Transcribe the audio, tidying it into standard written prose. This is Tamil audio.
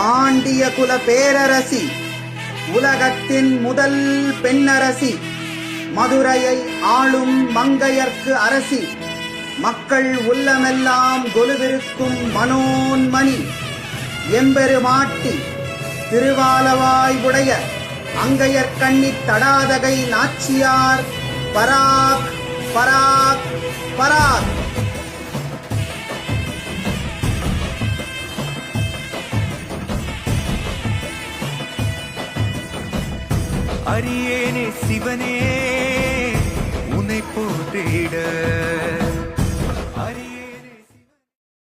பாண்டிய குல பேரரசி, உலகத்தின் முதல் பெண்ணரசி, மதுரையை ஆளும் மங்கையர்க்கு அரசி, மக்கள் உள்ளமெல்லாம் கொலுவிருக்கும் மனோன்மணி, எம்பெருமாட்டி, திருவாலவாய் உடைய அங்கையர் கண்ணி தடாதகை நாச்சியார் பராக் பராக் பராக். அரியேனே சிவனே உன்னை போற்றிட